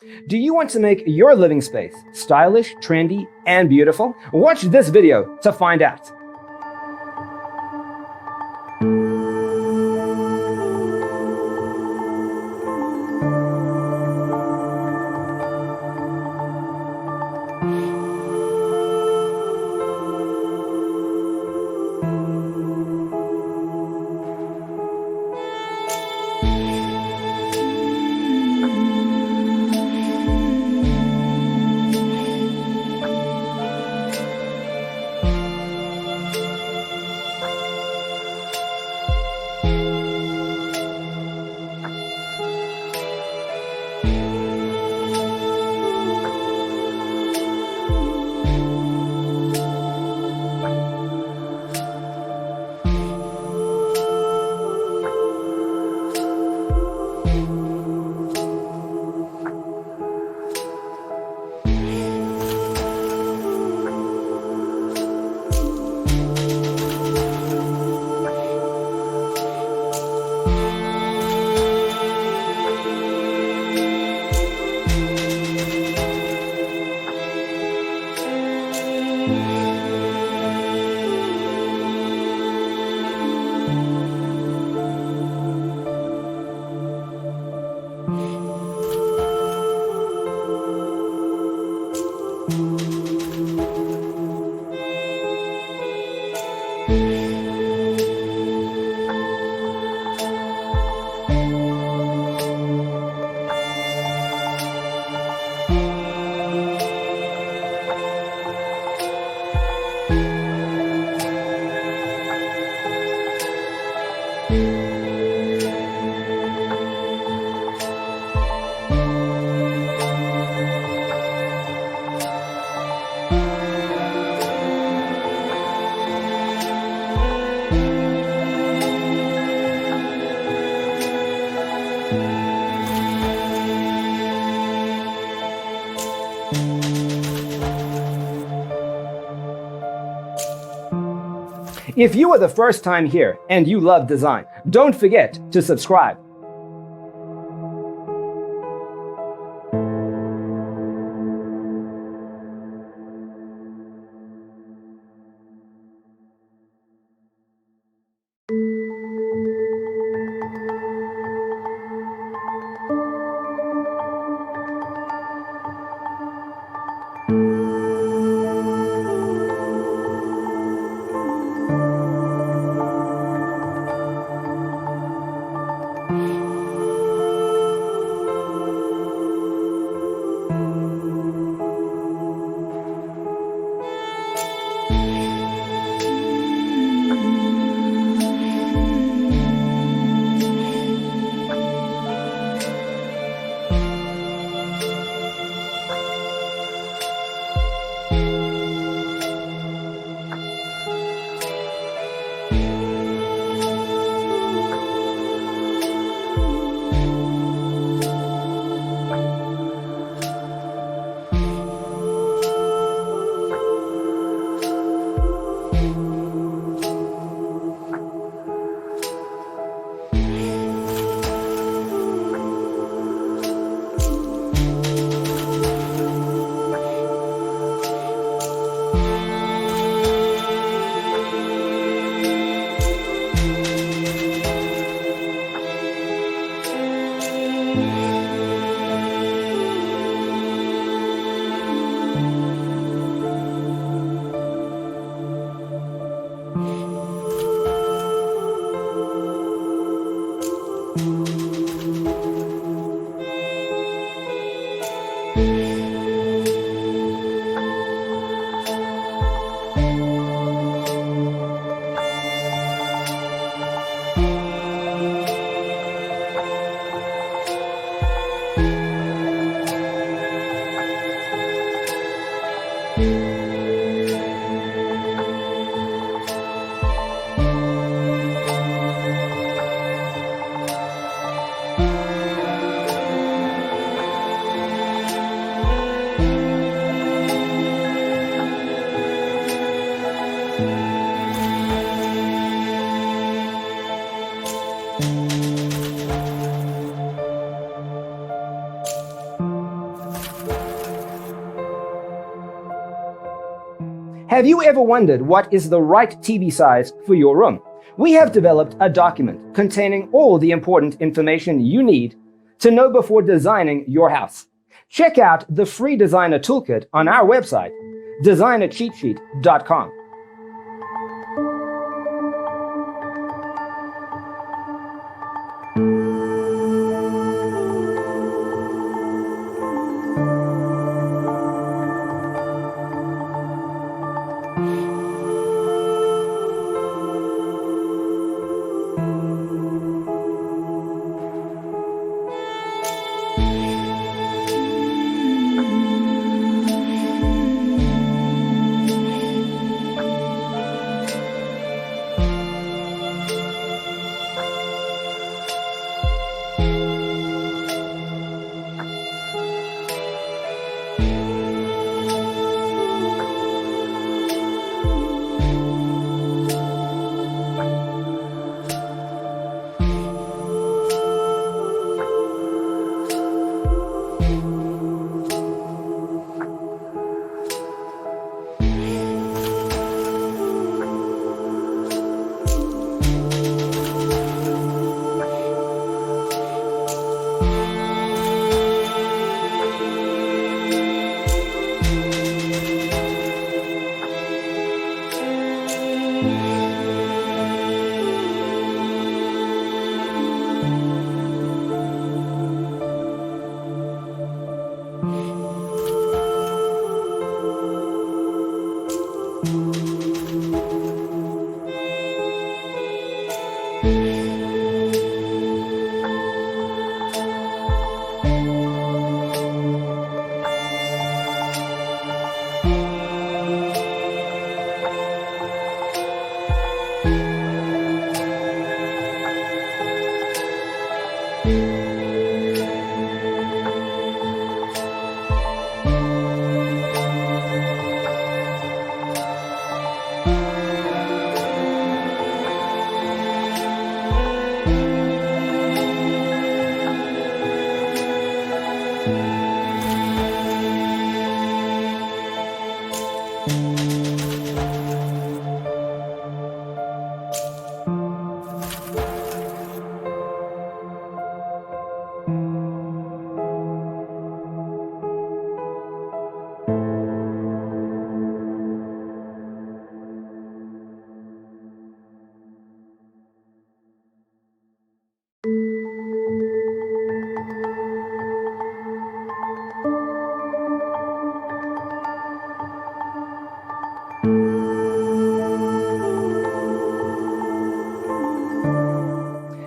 Do you want to make your living space stylish, trendy, and beautiful? Watch this video to find out. If you are the first time here and you love design, don't forget to subscribe. Have you ever wondered what is the right TV size for your room? We have developed a document containing all the important information you need to know before designing your house. Check out the free designer toolkit on our website, designercheatsheet.com.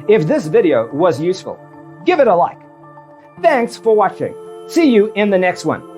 If this video was useful, give it a like. Thanks for watching. See you in the next one.